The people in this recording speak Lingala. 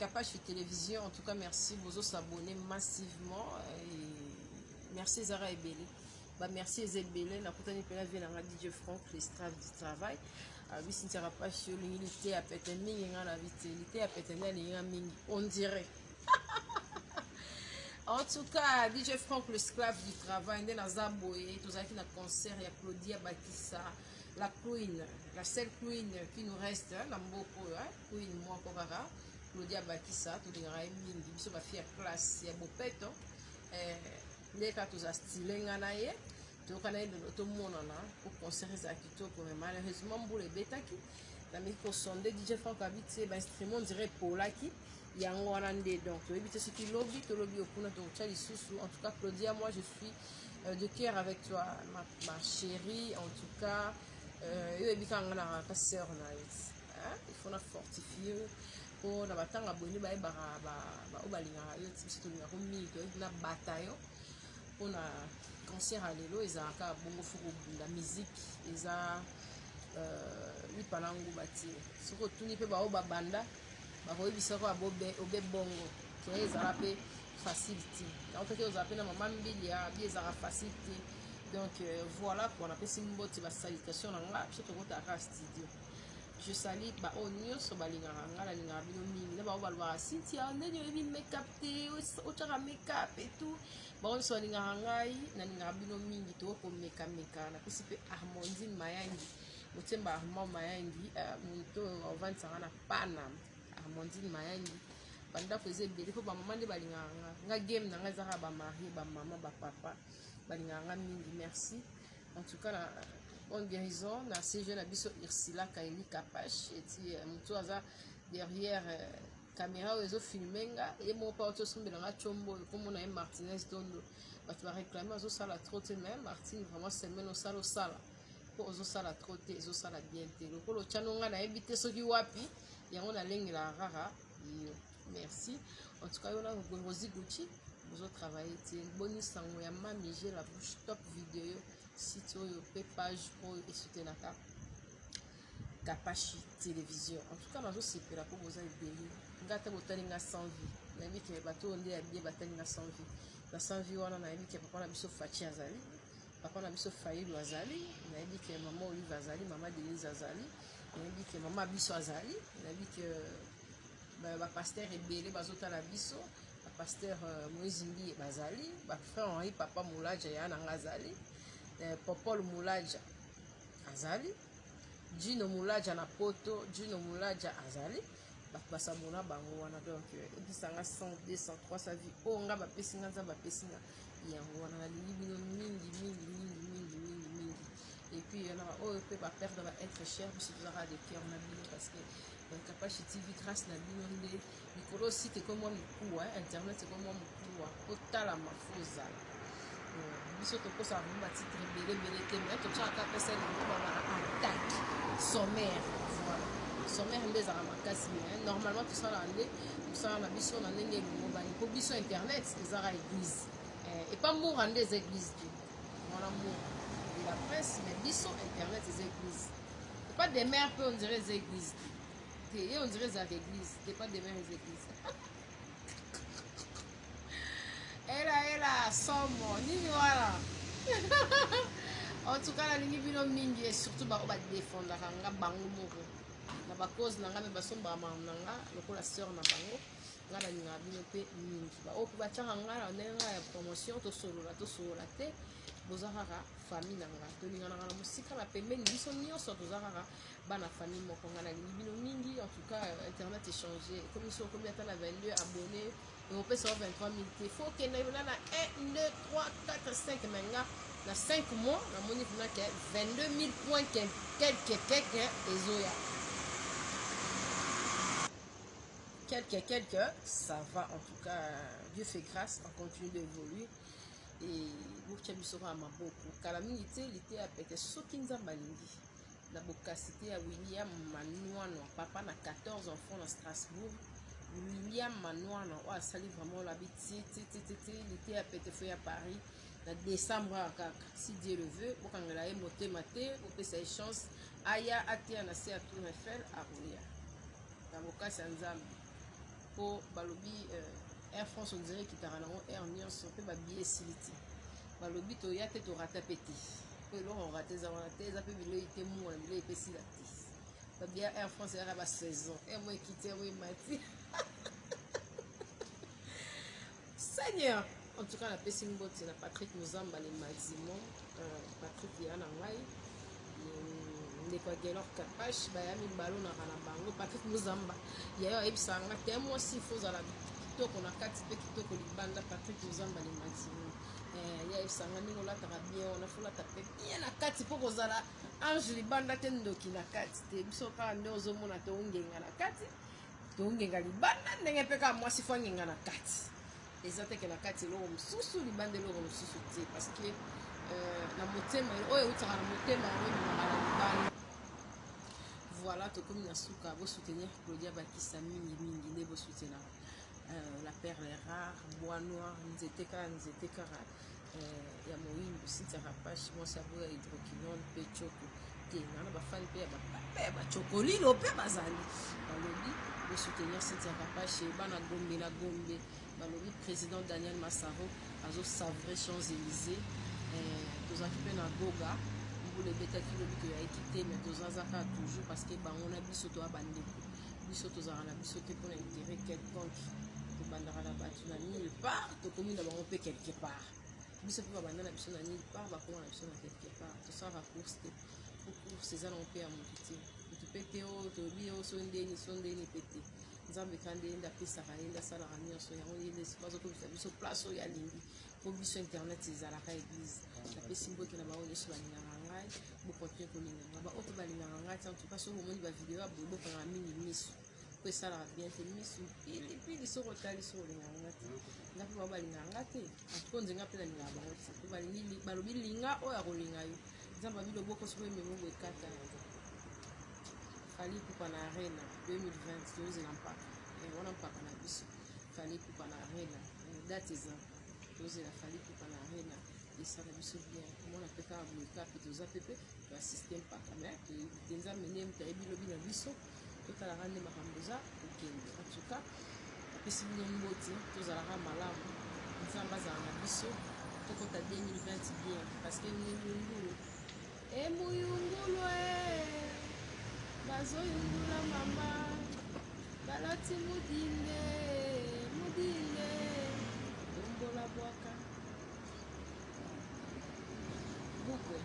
Capache Télévision, en tout cas, merci vous s'abonner massivement. Et merci Zara Ebele. Bah, merci Ezebele. La coutane pela vient à DJ Franck, les straves du travail. Oui, si tu n'as pas sur l'unité à pétenir, il y a la vitalité à pétenir, il y a mingi. On dirait. En tout cas, DJ Franck, le esclave du travail, il y a Zaboye, tout ça qui a concert, il y a Claudia Bakissa, la queen, la seule queen qui nous reste, la mboko, queen moi kokara, Claudia Bakissa, tout le monde mingi, biso ba fille classe, ya bopeto, les cas tous stylés nganaye, tout kana tout le monde là, pour concert za kitoko, mais malheureusement pour les betaki, la micro sonde DJ Franck habite, ba instrument on dirait polaki. Yango wanande donc éviter ce qui lobby to lobby au kuna donc tchali sousou. En tout cas Claudia, moi je suis de cœur avec toi ma chérie. En tout cas ta sœur na il faut la fortifier pour na batanga boni ba obalinga yo tibiso to linga ko mito na bataillon pour na concert à lelo ezaka bongo fuko la musique eza lipanango bati soko tuni pe ba obabanda bakoyi bisoko obe bongo ke ezala pe facilité donc que vous appelez maman mbili ya bi ezala facilité donc voilà quoi on appelle simboti ba salutation nga surtout ko ta studio je salue ba onyo so balingaka nga la linga bino mingi na ba balwa Cynthia ndeni obi make up te o tshaka make up et tout ba on so balingaka ngai na linga bino mingi to ko make na pesi pe Harmondine Mayangi mutemba Armand Mayangi muto ovantsa na Panam Harmondine Mayangi banda faisait belle faut ba maman de balinganga nga game na nga zaka ba mari ba maman ba papa balinganga mingi merci en tout cas la bonne guérison na ces jeunes abiso Ursula Kaili Capache et muto aza derrière caméra ozo filmenga et mon pas auto sombela nga chombo comme on a Martinez Dondo ba tu vas réclamer ozo sala trop même Martine vraiment semaine au sala pour ozo sala trop te ozo sala bien te lokolo chanonga na éviter soki wapi yango na lengi la rara merci en tout cas on a Rosie Gucci vous travaillez bonne sango ya mami j'ai la bouche top vidéo site oyo page pour et soutenir la Capache Télévision en tout cas nazo sepela pour vous ebeli ngata botalinga sans vie na yebi ke bato onde ya bien batalinga sans vie na sans vie wana na yebi ke papa na biso Fachi azali papa na biso Fayulu azali na yebi ke maman Olive azali maman Denise azali na yebi ke maman biso azali na yebi ke ba pasteur ebele bazotala biso ba pasteur Moïse Mbi bazali ba frère Henri papa Moulaja ya na ngazali Popol Moulaja azali Gino Moulaja na poto Gino Moulaja azali basabona bango wana donc ebisanga 100 200 300 vie onga bapesinga nza bapesinga yango wana na lingi bino mingi et puis on a peut pas perdre va être cher parce que ça de cœur na bino parce que Capache TV grâce na bino nde mikolo site comme moi mikuwa internet comme moi mikuwa otala mafuza biso tokosa vraiment titre belé te mais to chaka pesa ni ba attaque sommaire voilà sommaire nde za makasi mais normalement tout ça là nde tout ça na biso na ndenge ngomba ni ko biso internet ezara église et pas mour nde les églises voilà mour de la presse mais biso internet les églises c'est pas des mères peu on dirait les églises et on dirait les églises c'est pas des mères les églises elle somo nini voilà en tout cas la ligne bino mingi et surtout ba défendre nga bango moko na ba cause na nga me basomba mama nga lokola sœur na bango nga na linga bino pe mingi ba o ba tshaka nga na nenga ya promotion to solola te bozaka famille na nga to linga na musika na pembeni biso nyonso tozaka bana famille moko nga na lingi bino mingi en tout cas internet échangé comme ils sont combien de temps 22 abonnés on peut sur 23 000 il faut que na 1 2 3 4 5 menga na 5 mois na moni kuna ke 22 000 points quelques ezoya quelques ça va en tout cas Dieu fait grâce on continue d'évoluer et bocha bisora maboko kala mingi te lité a pété soki nzamba lingi na bokasité ya William Manouano papa na 14 enfants na Strasbourg William Manouano o asali vraiment la biti lité a pété feu à Paris na décembre kaka si Dieu le veut bokangela ye motema te opesa chance aya atia na se ya Tour Eiffel a Roya na bokasi nzambe po balobi Air France on dirait qu'il t'a ralenti Air Nyonso pe ba billet siliti balobi to ya te to rata peti pe lo on raté za wana te za pe bilo ite mu wana bilo ipe silati ba billet Air France ya ba saison et moi quitter moi mati Seigneur en tout cas la pessing bot na Patrick Muzamba le maximum Patrick yana ngai ndeko gelor kapash bayami balo na kana bango Patrick Muzamba yayo ebisanga te moi si foza la kitoko na kati pe kitoko libanda Patrick Muzamba le maximum ya ebisanga ningo la tara bien on a fola tape bien na kati po kozala ange libanda te ndoki na kati te biso ka ndo ozomona to ngenga na kati to ngenga libanda ndenge pe ka moi si fo ngenga na kati eza te ke na kati lo mususu libanda lo mususu te parce que na motema oyo utaka na motema oyo na libanda. Voilà, tout comme Nasuka, vous soutenir Claudia Bakissa mingi ne vous soutenir la perle rare, bois noir, Nzeteka, ya moïne, site rapache, moi ça vous hydroquinone, péchoco, qui n'a pas fan pé, ba chocolino, pé bazali. Balobi, vous soutenir site rapache, bana gombe, la gombe, balobi, président Daniel Massaro, azo savre Champs-Élysées, tous occupés na Goga. Les bêta qui le a quitté mais deux ans toujours parce que on a biso to abandé biso to za na biso te pour intérêt quelconque to bandara la batu na nulle part to commune na on peut quelque part biso pe banda na biso na nulle part ba ko na biso na quelque part to ça va course pour ces ans on peut à mon petit to pété o to bio sondeni pété nzambe kande nda pesa ka nda sala ka nyonso ya on ile espace ko biso place o ya lingi pour biso internet ezala ka église la pesi mbote na baoyo so balingaka ngai bokontinue kolinganga baoyo balingaka ngai te en tout cas soki omoni bavideo ya boye bokanga mingi miso po esalaka bien te miso pilipili soki otali soki olingaka nga te nga mpe bao balingaka nga te antuka nzenga mpe nalingaka bango te po balobi linga oyo akolinga yo nzambe abiloboko soki ememi boekata fali pupa na arena 2020 tozela mpaka wana mpaka na biso fali pupa na arena date eza tozela fali pupa na arena esala biso bien omona mpe kaka boyeka mpe toza pepe toasiste mpaka me nzambe nde motayebi lobi na biso totalaka nde makambo eza kokende antuka apesi bino mboti tozalaka malamu nzambe azala na biso tokota 2020 bien parce que muyungulu muyungulu bazoyungula mama balati mudinde dombola bwaka bukwe